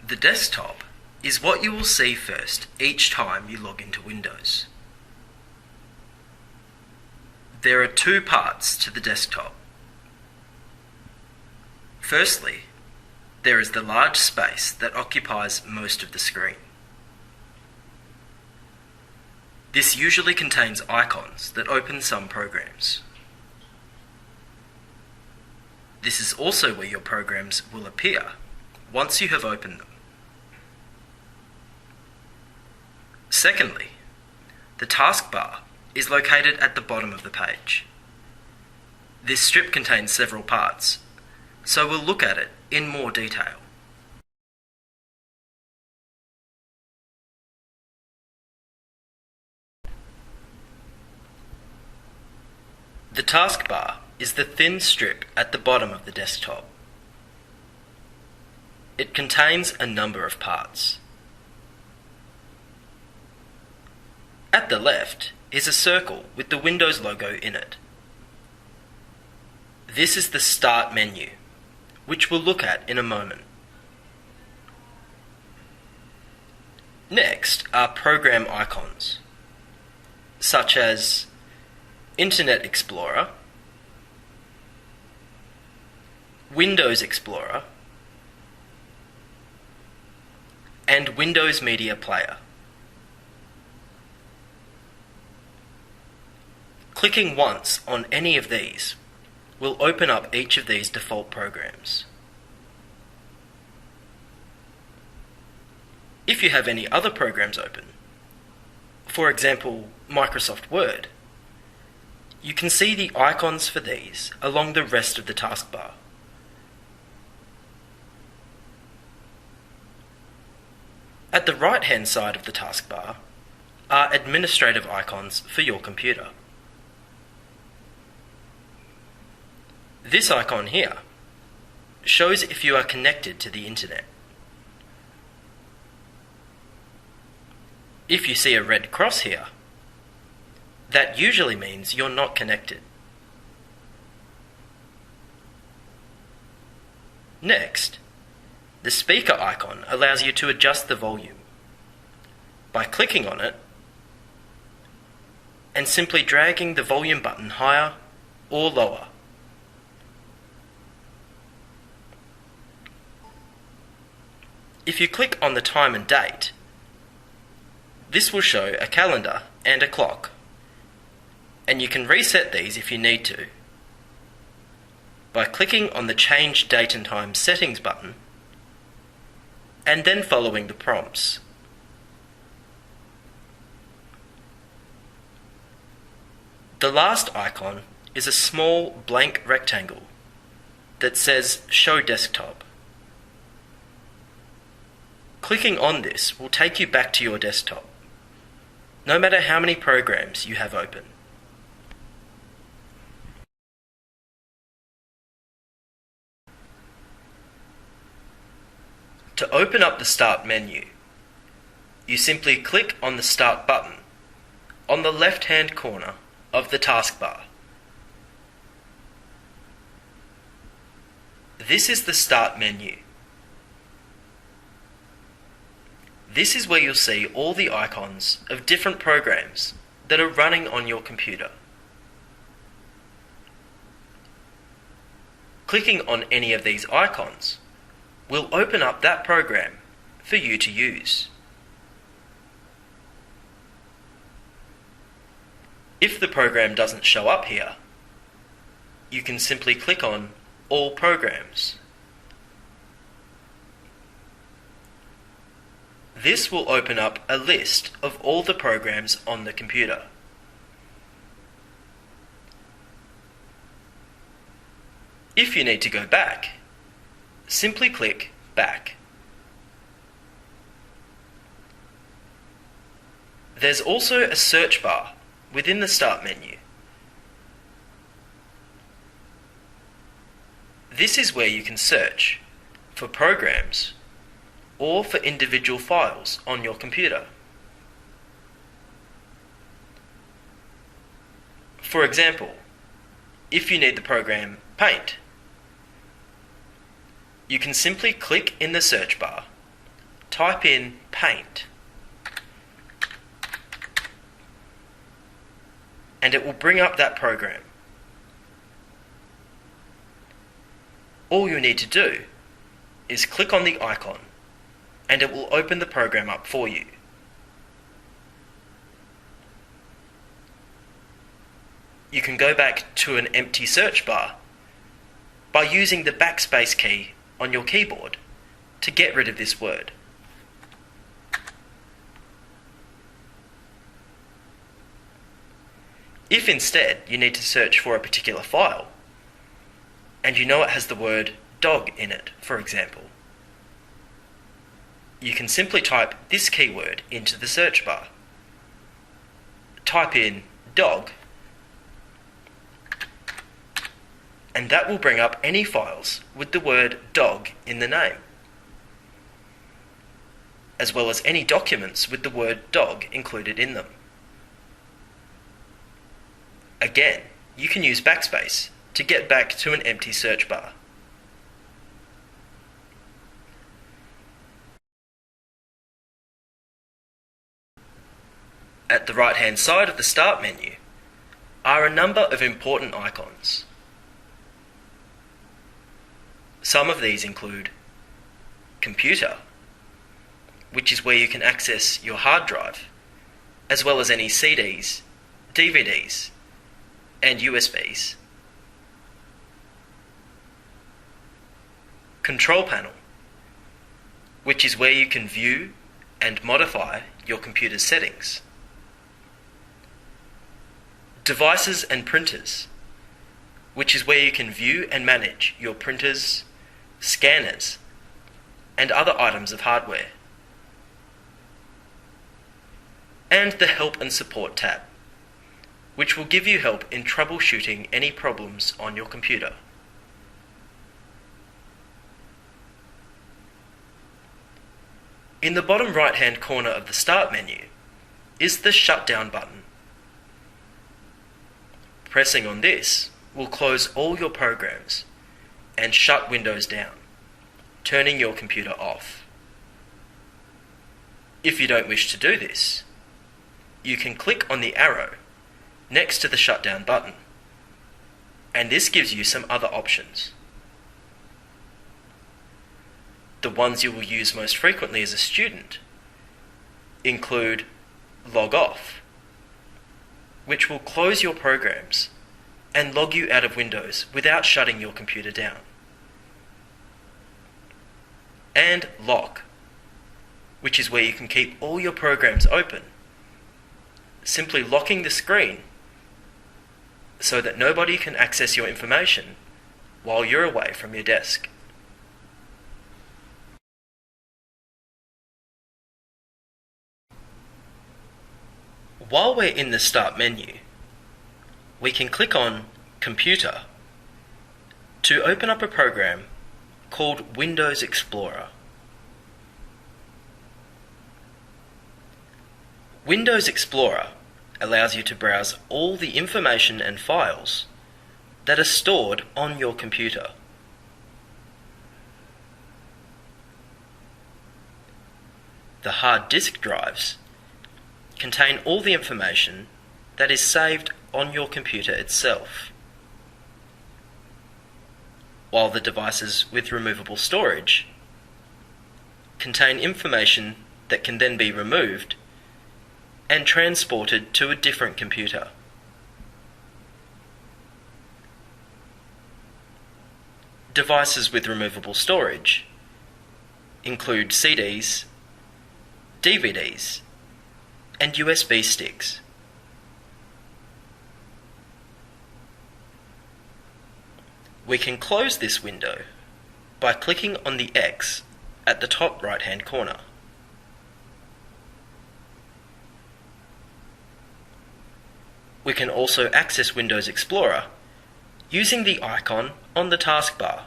The desktop is what you will see first each time you log into Windows. There are two parts to the desktop. Firstly, there is the large space that occupies most of the screen. This usually contains icons that open some programs. This is also where your programs will appear once you have opened them. Secondly, the taskbar is located at the bottom of the page. This strip contains several parts, so we'll look at it in more detail. The taskbar is the thin strip at the bottom of the desktop. It contains a number of parts. At the left is a circle with the Windows logo in it. This is the Start menu, which we'll look at in a moment. Next are program icons, such as Internet Explorer, Windows Explorer, and Windows Media Player. Clicking once on any of these will open up each of these default programs. If you have any other programs open, for example Microsoft Word, you can see the icons for these along the rest of the taskbar. At the right-hand side of the taskbar are administrative icons for your computer. This icon here shows if you are connected to the internet. If you see a red cross here, that usually means you're not connected. Next, the speaker icon allows you to adjust the volume by clicking on it and simply dragging the volume button higher or lower. If you click on the time and date, this will show a calendar and a clock, and you can reset these if you need to by clicking on the Change Date and Time Settings button and then following the prompts. The last icon is a small blank rectangle that says Show Desktop. Clicking on this will take you back to your desktop, no matter how many programs you have open. To open up the Start menu, you simply click on the Start button on the left-hand corner of the taskbar. This is the Start menu. This is where you'll see all the icons of different programs that are running on your computer. Clicking on any of these icons will open up that program for you to use. If the program doesn't show up here, you can simply click on All Programs. This will open up a list of all the programs on the computer. If you need to go back, simply click Back. There's also a search bar within the Start menu. This is where you can search for programs or for individual files on your computer. For example, if you need the program Paint, you can simply click in the search bar type in paint, and it will bring up that program. All you need to do is click on the icon, and it will open the program up for you. You can go back to an empty search bar by using the backspace key on your keyboard to get rid of this word. If instead you need to search for a particular file, and you know it has the word dog in it, for example, you can simply type this keyword into the search bar. Type in dog, and that will bring up any files with the word dog in the name, as well as any documents with the word dog included in them. Again, you can use backspace to get back to an empty search bar. At the right-hand side of the Start menu are a number of important icons. Some of these include Computer, which is where you can access your hard drive, as well as any CDs, DVDs, and USBs. Control Panel, which is where you can view and modify your computer's settings. Devices and Printers, which is where you can view and manage your printers, scanners, and other items of hardware. And the Help and Support tab, which will give you help in troubleshooting any problems on your computer. In the bottom right-hand corner of the Start menu is the Shutdown button. Pressing on this will close all your programs and shut Windows down, turning your computer off. If you don't wish to do this, you can click on the arrow next to the Shutdown button, and this gives you some other options. The ones you will use most frequently as a student include Log Off, which will close your programs and log you out of Windows without shutting your computer down. And Lock, which is where you can keep all your programs open, simply locking the screen so that nobody can access your information while you're away from your desk. While we're in the Start menu, we can click on Computer to open up a program called Windows Explorer. Windows Explorer allows you to browse all the information and files that are stored on your computer. The hard disk drives contain all the information that is saved on your computer itself, while the devices with removable storage contain information that can then be removed and transported to a different computer. Devices with removable storage include CDs, DVDs, and USB sticks. We can close this window by clicking on the X at the top right-hand corner. We can also access Windows Explorer using the icon on the taskbar.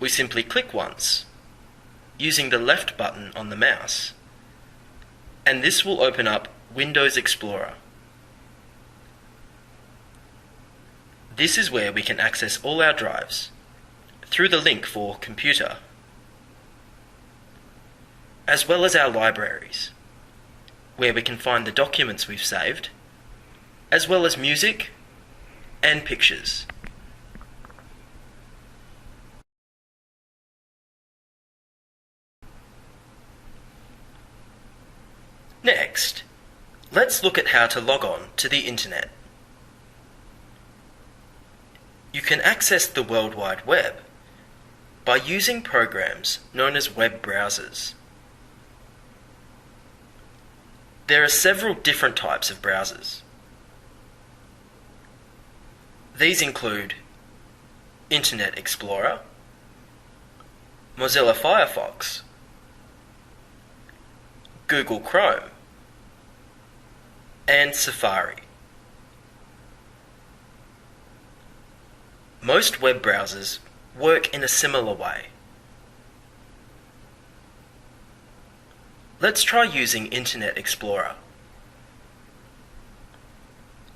We simply click once using the left button on the mouse, and this will open up Windows Explorer. This is where we can access all our drives through the link for Computer as well as our libraries, where we can find the documents we've saved, as well as music and pictures. Next, let's look at how to log on to the Internet. You can access the World Wide Web by using programs known as web browsers. There are several different types of browsers. These include Internet Explorer, Mozilla Firefox, Google Chrome, and Safari. Most web browsers work in a similar way. Let's try using Internet Explorer.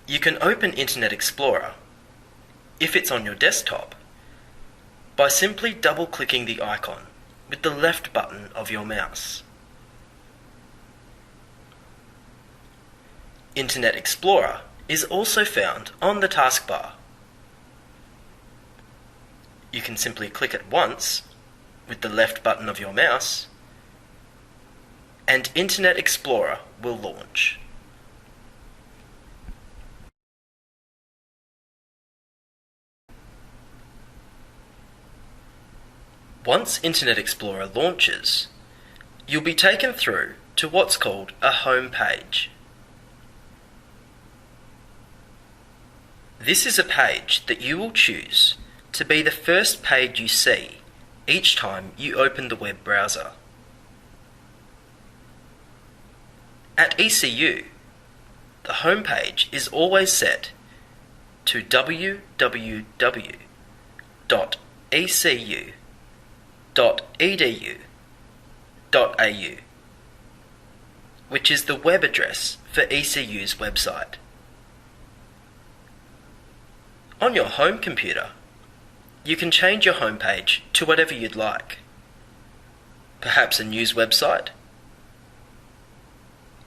You can open Internet Explorer, if it's on your desktop, by simply double-clicking the icon with the left button of your mouse. Internet Explorer is also found on the taskbar. You can simply click it once with the left button of your mouse, and Internet Explorer will launch. Once Internet Explorer launches, you'll be taken through to what's called a home page. This is a page that you will choose to be the first page you see each time you open the web browser. At ECU, the home page is always set to www.ecu.edu.au, which is the web address for ECU's website. On your home computer, you can change your homepage to whatever you'd like. Perhaps a news website,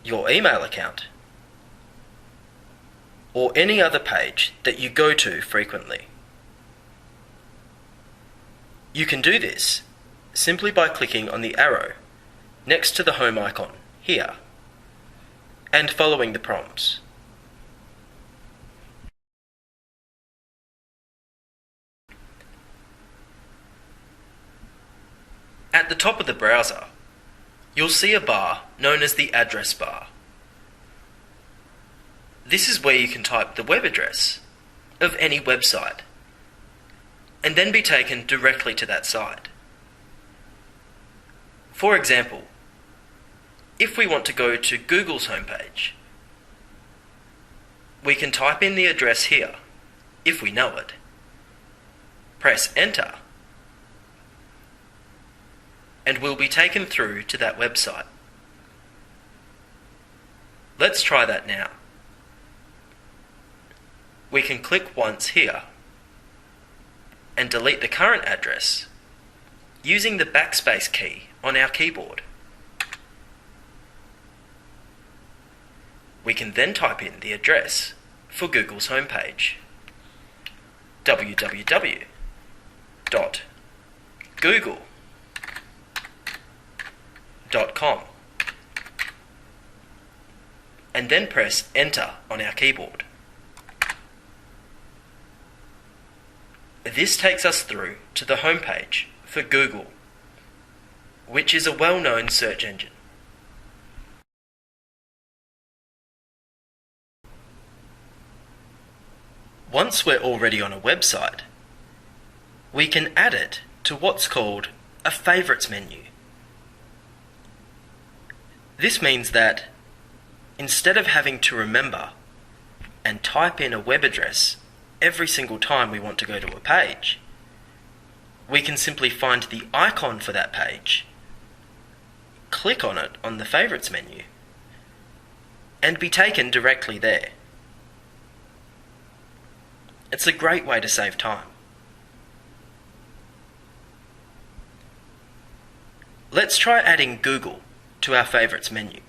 your email account, or any other page that you go to frequently. You can do this simply by clicking on the arrow next to the home icon here and following the prompts. At the top of the browser, you'll see a bar known as the address bar. This is where you can type the web address of any website and then be taken directly to that site. For example, if we want to go to Google's homepage, we can type in the address here, if we know it, press enter, and we'll be taken through to that website. Let's try that now. We can click once here and delete the current address using the backspace key on our keyboard. We can then type in the address for Google's homepage, www.google.com, and then press enter on our keyboard. This takes us through to the homepage for Google, which is a well-known search engine. Once we're already on a website, we can add it to what's called a favorites menu. This means that instead of having to remember and type in a web address every single time we want to go to a page, we can simply find the icon for that page, click on it on the favorites menu, and be taken directly there. It's a great way to save time. Let's try adding Google to our Favourites menu.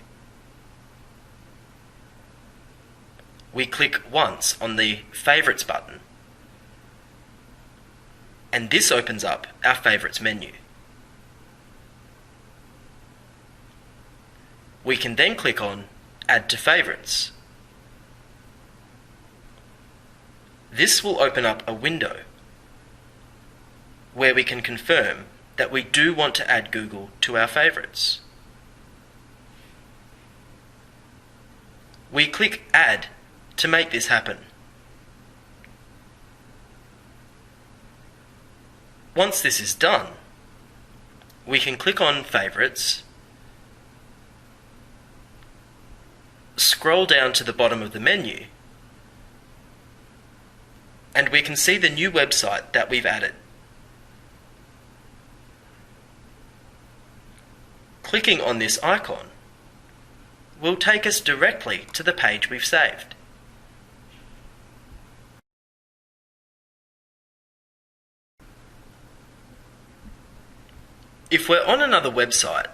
We click once on the Favourites button, and this opens up our Favourites menu. We can then click on Add to Favourites. This will open up a window where we can confirm that we do want to add Google to our favourites. We click Add to make this happen. Once this is done, we can click on Favourites, scroll down to the bottom of the menu, and we can see the new website that we've added. Clicking on this icon will take us directly to the page we've saved. If we're on another website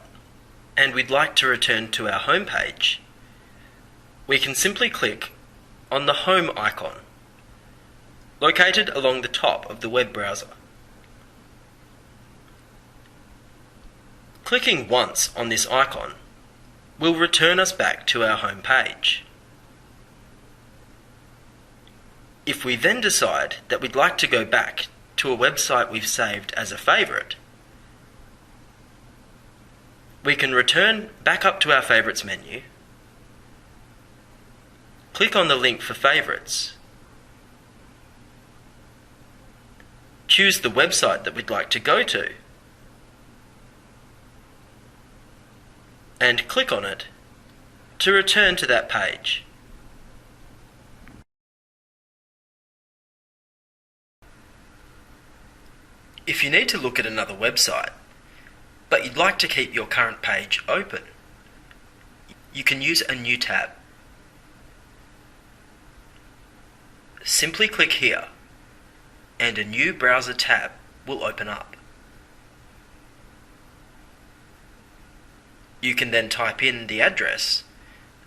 and we'd like to return to our home page, we can simply click on the Home icon, located along the top of the web browser. Clicking once on this icon will return us back to our home page. If we then decide that we'd like to go back to a website we've saved as a favourite, we can return back up to our Favourites menu, click on the link for Favourites, choose the website that we'd like to go to, and click on it to return to that page. If you need to look at another website, but you'd like to keep your current page open, you can use a new tab. Simply click here, and a new browser tab will open up. You can then type in the address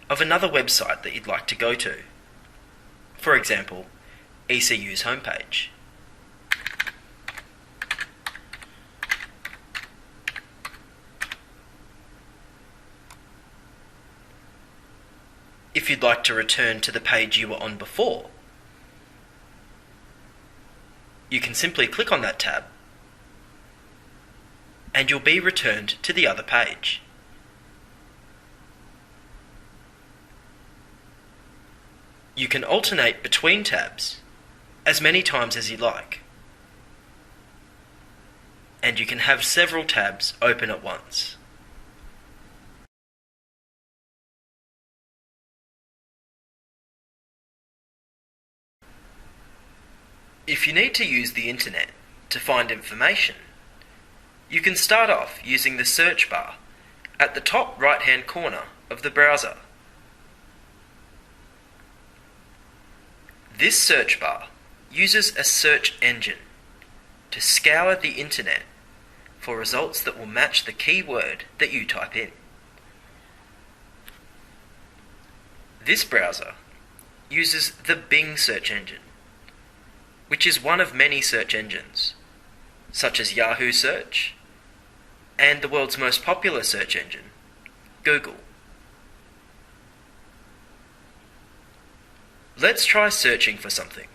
of another website that you'd like to go to. For example, ECU's homepage. If you'd like to return to the page you were on before, you can simply click on that tab and you'll be returned to the other page. You can alternate between tabs as many times as you like, and you can have several tabs open at once. If you need to use the internet to find information, you can start off using the search bar at the top right-hand corner of the browser. This search bar uses a search engine to scour the internet for results that will match the keyword that you type in. This browser uses the Bing search engine, which is one of many search engines, such as Yahoo Search and the world's most popular search engine, Google. Let's try searching for something.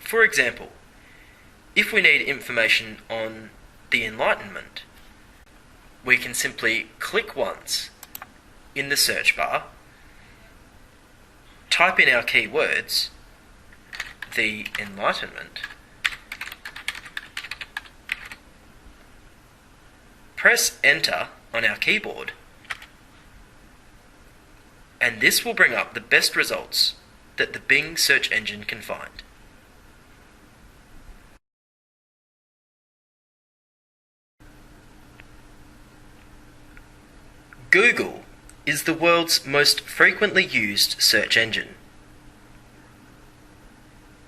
For example, if we need information on the Enlightenment, we can simply click once in the search bar, type in our keywords, the Enlightenment, press Enter on our keyboard, and this will bring up the best results that the Bing search engine can find. Google is the world's most frequently used search engine.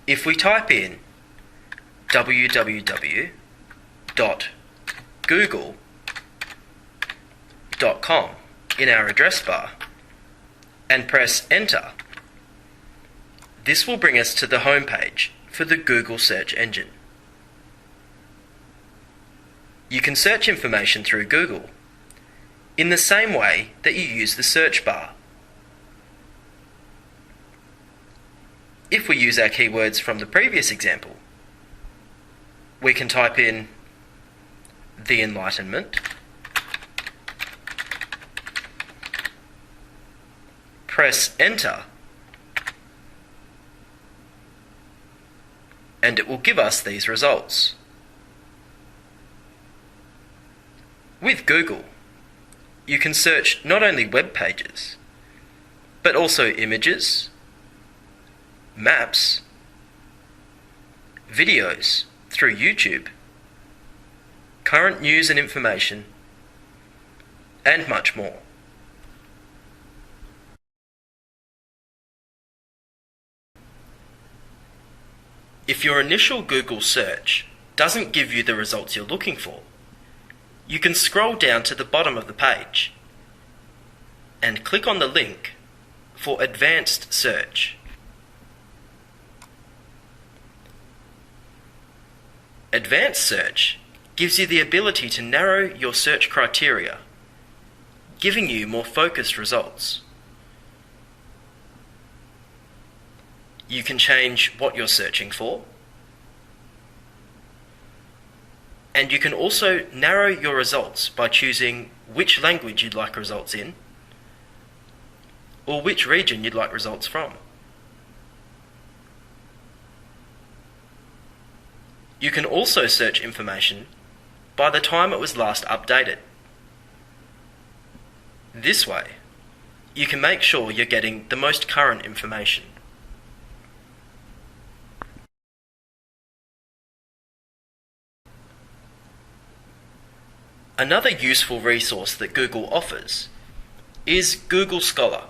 If we type in www.google, google.com in our address bar and press Enter, this will bring us to the home page for the Google search engine. You can search information through Google in the same way that you use the search bar. If we use our keywords from the previous example, we can type in the Enlightenment, press Enter, and it will give us these results. With Google, you can search not only web pages, but also images, maps, videos through YouTube, current news and information, and much more. If your initial Google search doesn't give you the results you're looking for, you can scroll down to the bottom of the page and click on the link for Advanced Search. Advanced Search gives you the ability to narrow your search criteria, giving you more focused results. You can change what you're searching for, and you can also narrow your results by choosing which language you'd like results in, or which region you'd like results from. You can also search information by the time it was last updated. This way, you can make sure you're getting the most current information. Another useful resource that Google offers is Google Scholar.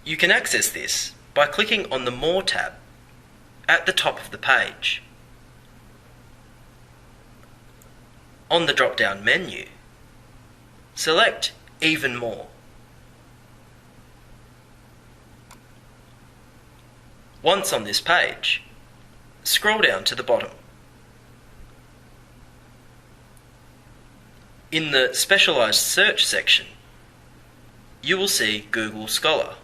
You can access this by clicking on the More tab at the top of the page. On the drop-down menu, select Even More. Once on this page, scroll down to the bottom. In the Specialized Search section, you will see Google Scholar.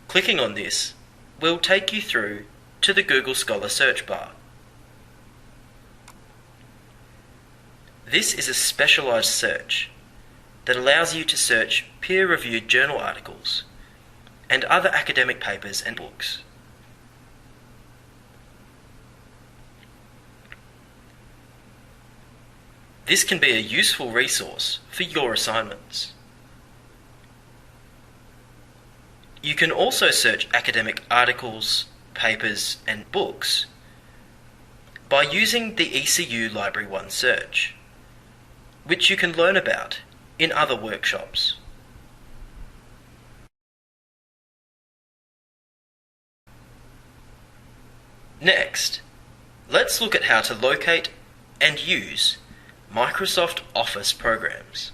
Clicking on this will take you through to the Google Scholar search bar. This is a specialized search that allows you to search peer-reviewed journal articles and other academic papers and books. This can be a useful resource for your assignments. You can also search academic articles, papers, and books by using the ECU Library 1 search, which you can learn about in other workshops. Next, let's look at how to locate and use Microsoft Office programs.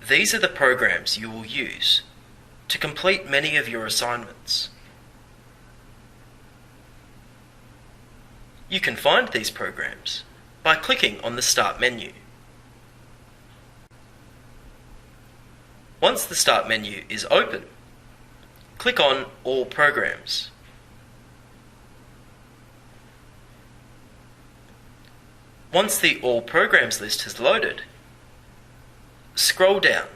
These are the programs you will use to complete many of your assignments. You can find these programs by clicking on the Start menu. Once the Start menu is open, click on All Programs. Once the All Programs list has loaded, scroll down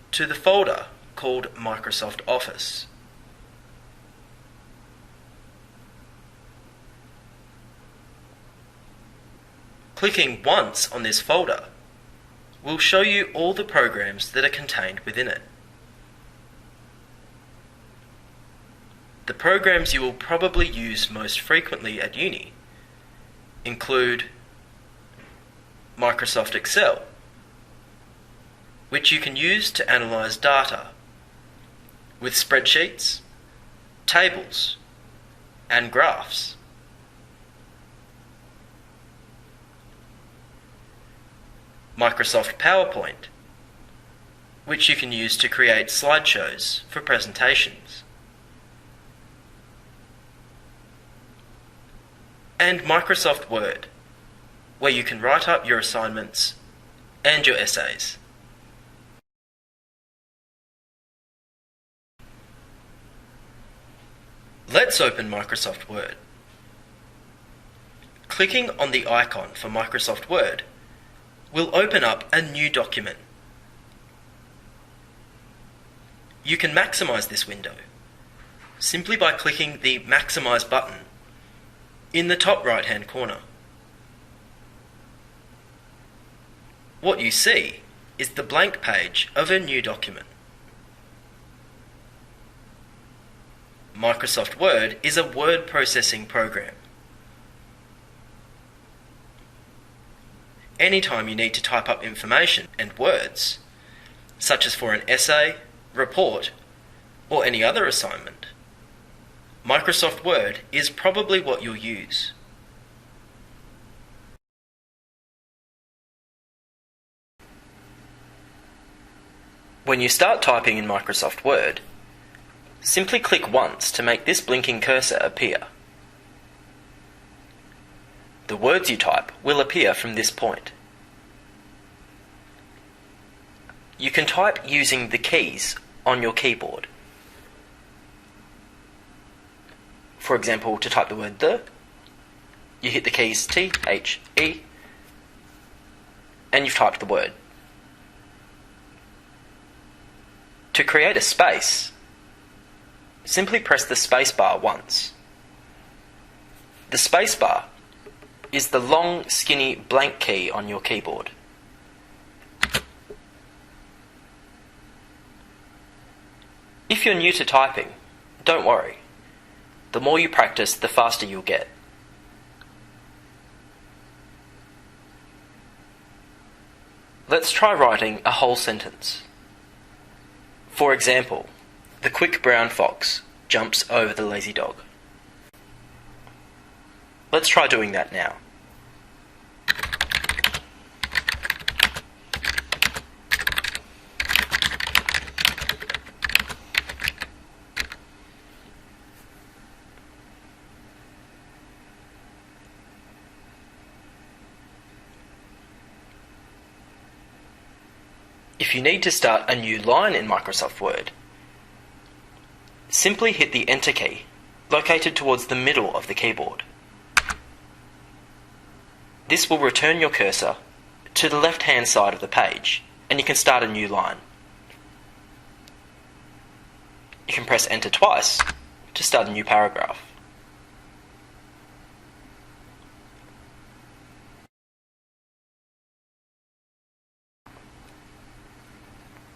to the folder called Microsoft Office. Clicking once on this folder will show you all the programs that are contained within it. The programs you will probably use most frequently at uni include Microsoft Excel, which you can use to analyze data with spreadsheets, tables, and graphs. Microsoft PowerPoint, which you can use to create slideshows for presentations, and Microsoft Word, where you can write up your assignments and your essays. Let's open Microsoft Word. Clicking on the icon for Microsoft Word will open up a new document. You can maximize this window simply by clicking the Maximize button in the top right-hand corner. What you see is the blank page of a new document. Microsoft Word is a word processing program. Anytime you need to type up information and words, such as for an essay, report, or any other assignment, Microsoft Word is probably what you'll use. When you start typing in Microsoft Word, simply click once to make this blinking cursor appear. The words you type will appear from this point. You can type using the keys on your keyboard. For example, to type the word "the", you hit the keys T, H, E, and you've typed the word. To create a space, simply press the space bar once. The space bar is the long, skinny blank key on your keyboard. If you're new to typing, don't worry. The more you practice, the faster you'll get. Let's try writing a whole sentence. For example, the quick brown fox jumps over the lazy dog. Let's try doing that now. If you need to start a new line in Microsoft Word, simply hit the Enter key, located towards the middle of the keyboard. This will return your cursor to the left-hand side of the page, and you can start a new line. You can press Enter twice to start a new paragraph.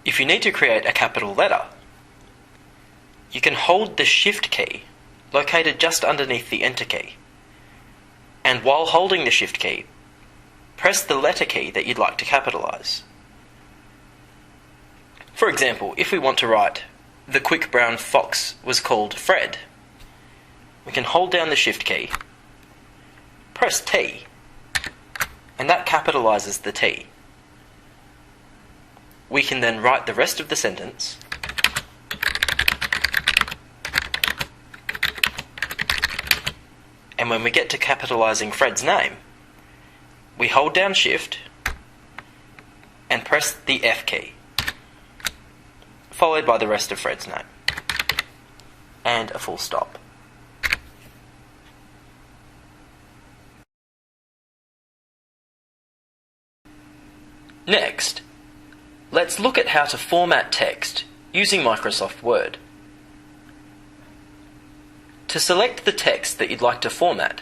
If you need to create a capital letter, you can hold the Shift key located just underneath the Enter key, and while holding the Shift key, press the letter key that you'd like to capitalize. For example, if we want to write, "The quick brown fox was called Fred," we can hold down the Shift key, press T, and that capitalizes the T. We can then write the rest of the sentence and when we get to capitalizing Fred's name, we hold down Shift and press the F key, followed by the rest of Fred's name, and a full stop. Next, let's look at how to format text using Microsoft Word. To select the text that you'd like to format,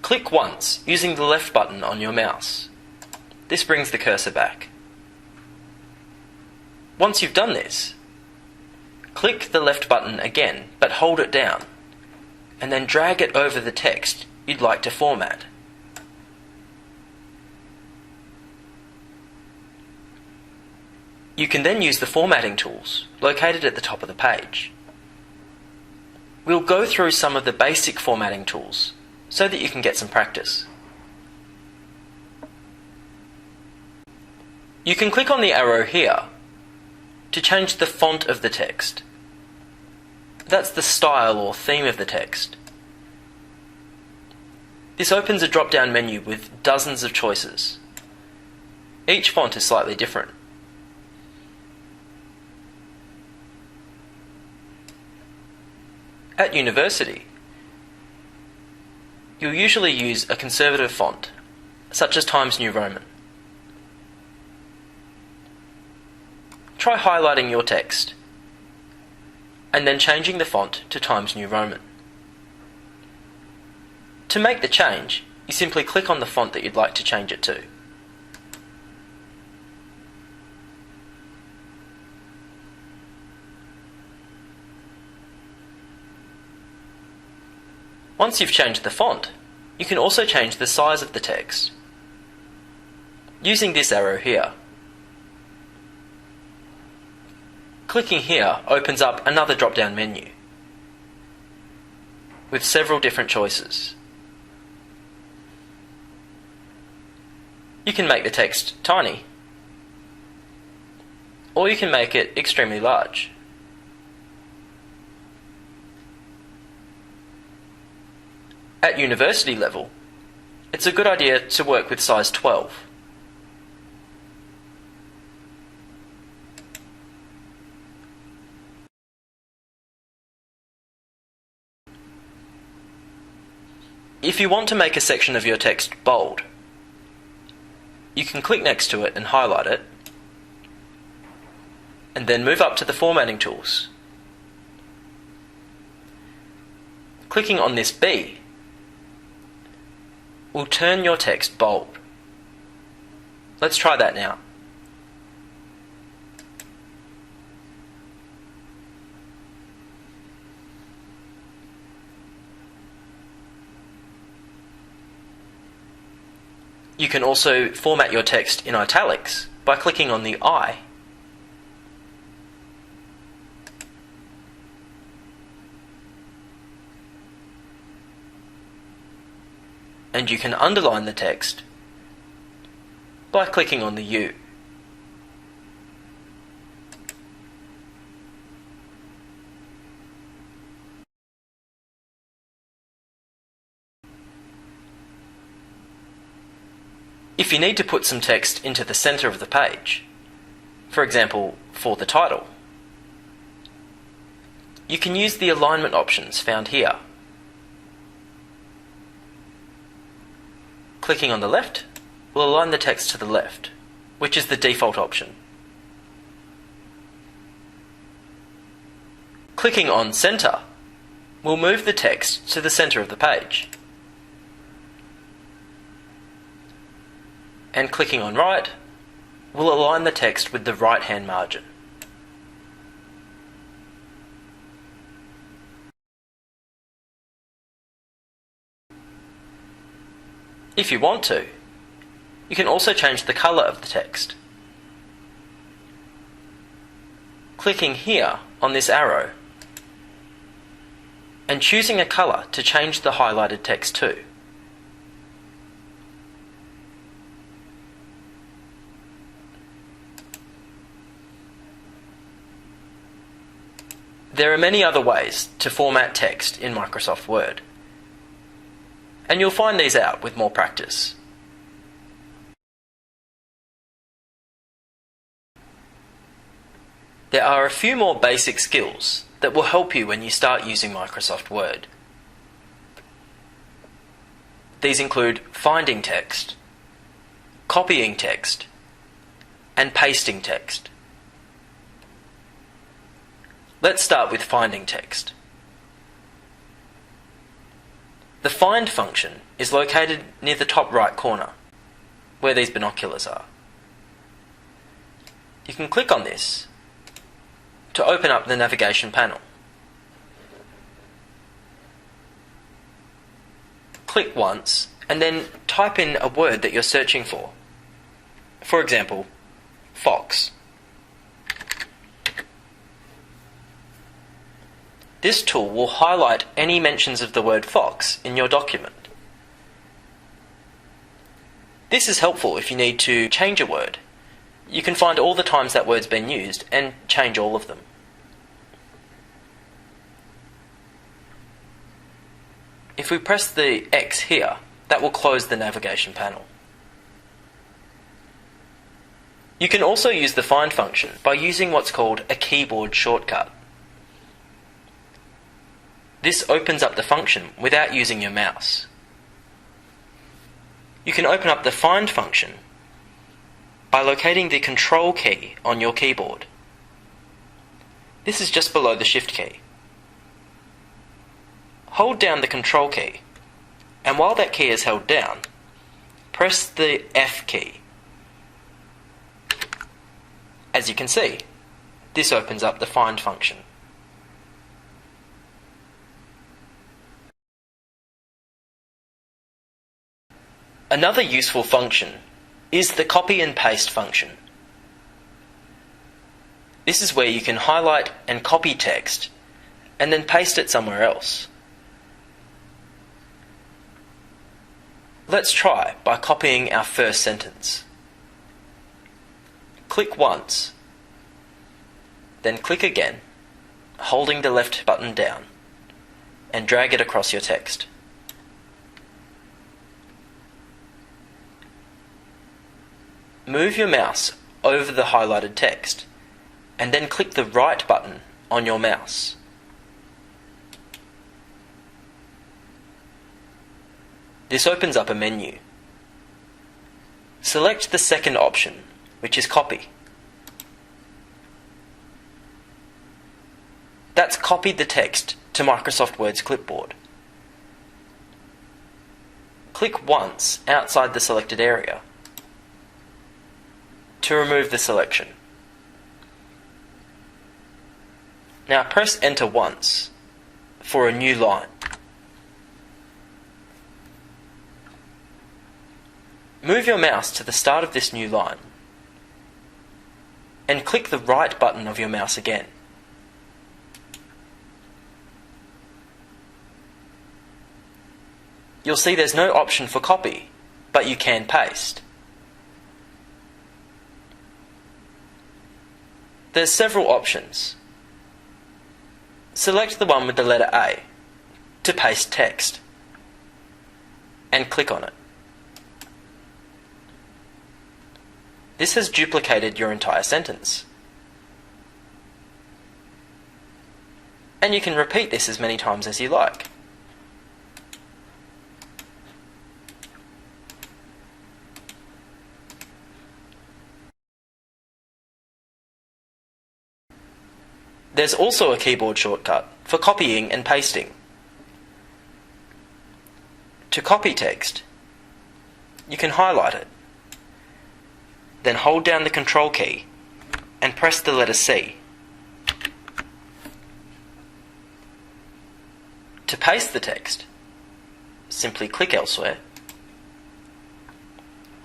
click once using the left button on your mouse. This brings the cursor back. Once you've done this, click the left button again, but hold it down, and then drag it over the text you'd like to format. You can then use the formatting tools located at the top of the page. We'll go through some of the basic formatting tools so that you can get some practice. You can click on the arrow here to change the font of the text. That's the style or theme of the text. This opens a drop-down menu with dozens of choices. Each font is slightly different. At university, you'll usually use a conservative font, such as Times New Roman. Try highlighting your text, and then changing the font to Times New Roman. To make the change, you simply click on the font that you'd like to change it to. Once you've changed the font, you can also change the size of the text using this arrow here. Clicking here opens up another drop-down menu with several different choices. You can make the text tiny, or you can make it extremely large. At university level, it's a good idea to work with size 12. If you want to make a section of your text bold, you can click next to it and highlight it, and then move up to the formatting tools. Clicking on this B will turn your text bold. Let's try that now. You can also format your text in italics by clicking on the I. And you can underline the text by clicking on the U. If you need to put some text into the center of the page, for example, for the title, you can use the alignment options found here. Clicking on the left will align the text to the left, which is the default option. Clicking on Center will move the text to the center of the page. And clicking on Right will align the text with the right-hand margin. If you want to, you can also change the color of the text. Clicking here on this arrow and choosing a color to change the highlighted text to. There are many other ways to format text in Microsoft Word, and you'll find these out with more practice. There are a few more basic skills that will help you when you start using Microsoft Word. These include finding text, copying text, and pasting text. Let's start with finding text. The find function is located near the top right corner, where these binoculars are. You can click on this to open up the navigation panel. Click once and then type in a word that you're searching for. For example, fox. This tool will highlight any mentions of the word fox in your document. This is helpful if you need to change a word. you can find all the times that word's been used and change all of them. If we press the X here, that will close the navigation panel. You can also use the find function by using what's called a keyboard shortcut. This opens up the function without using your mouse. You can open up the find function by locating the control key on your keyboard. This is just below the shift key. Hold down the control key, and while that key is held down, press the F key. As you can see, this opens up the find function. Another useful function is the copy and paste function. This is where you can highlight and copy text and then paste it somewhere else. Let's try by copying our first sentence. Click once, then click again, holding the left button down, and drag it across your text. Move your mouse over the highlighted text, and then click the right button on your mouse. This opens up a menu. Select the second option, which is copy. That's copied the text to Microsoft Word's clipboard. Click once outside the selected area to remove the selection. Now press Enter once for a new line. Move your mouse to the start of this new line and click the right button of your mouse again. You'll see there's no option for copy, but you can paste. There's several options. Select the one with the letter A to paste text and click on it. This has duplicated your entire sentence. And you can repeat this as many times as you like. There's also a keyboard shortcut for copying and pasting. To copy text, you can highlight it, then hold down the control key and press the letter C. To paste the text, simply click elsewhere,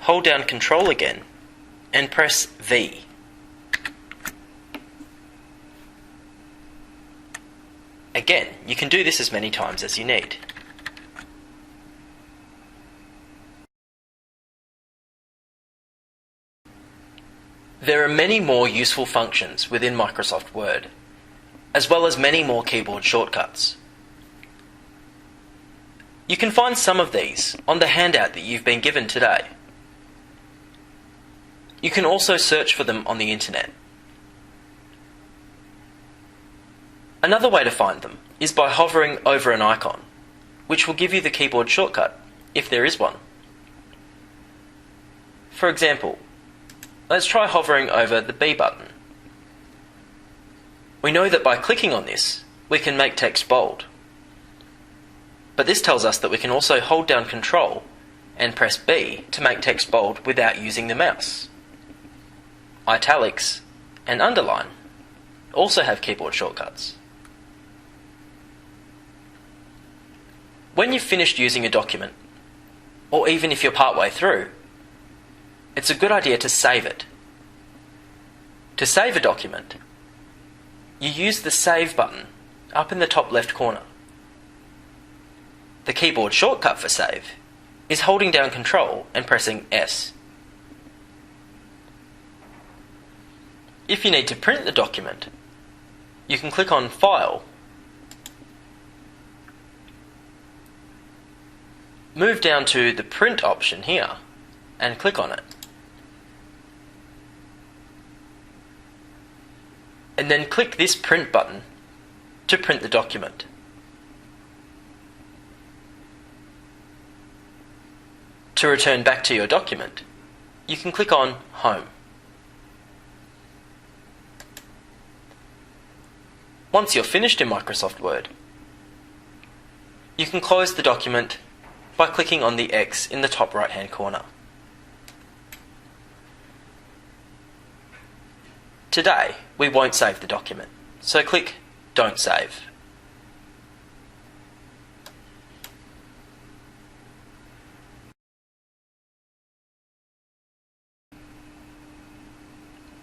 hold down control again and press V. Again, you can do this as many times as you need. There are many more useful functions within Microsoft Word, as well as many more keyboard shortcuts. You can find some of these on the handout that you've been given today. You can also search for them on the internet. Another way to find them is by hovering over an icon, which will give you the keyboard shortcut, if there is one. For example, let's try hovering over the B button. We know that by clicking on this, we can make text bold. But this tells us that we can also hold down Control and press B to make text bold without using the mouse. Italics and underline also have keyboard shortcuts. When you've finished using a document, or even if you're partway through, it's a good idea to save it. To save a document, you use the Save button up in the top left corner. The keyboard shortcut for save is holding down Control and pressing S. If you need to print the document, you can click on File, move down to the Print option here and click on it. And then click this Print button to print the document. To return back to your document, you can click on Home. Once you're finished in Microsoft Word, you can close the document by clicking on the X in the top right hand corner. Today, we won't save the document, so click Don't Save.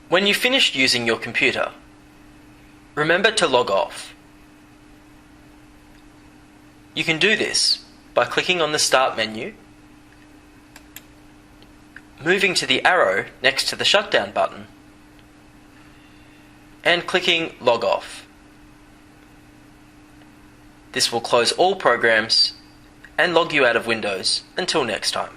When you've finished using your computer, remember to log off. You can do this by clicking on the Start menu, moving to the arrow next to the Shutdown button, and clicking Log Off. This will close all programs and log you out of Windows until next time.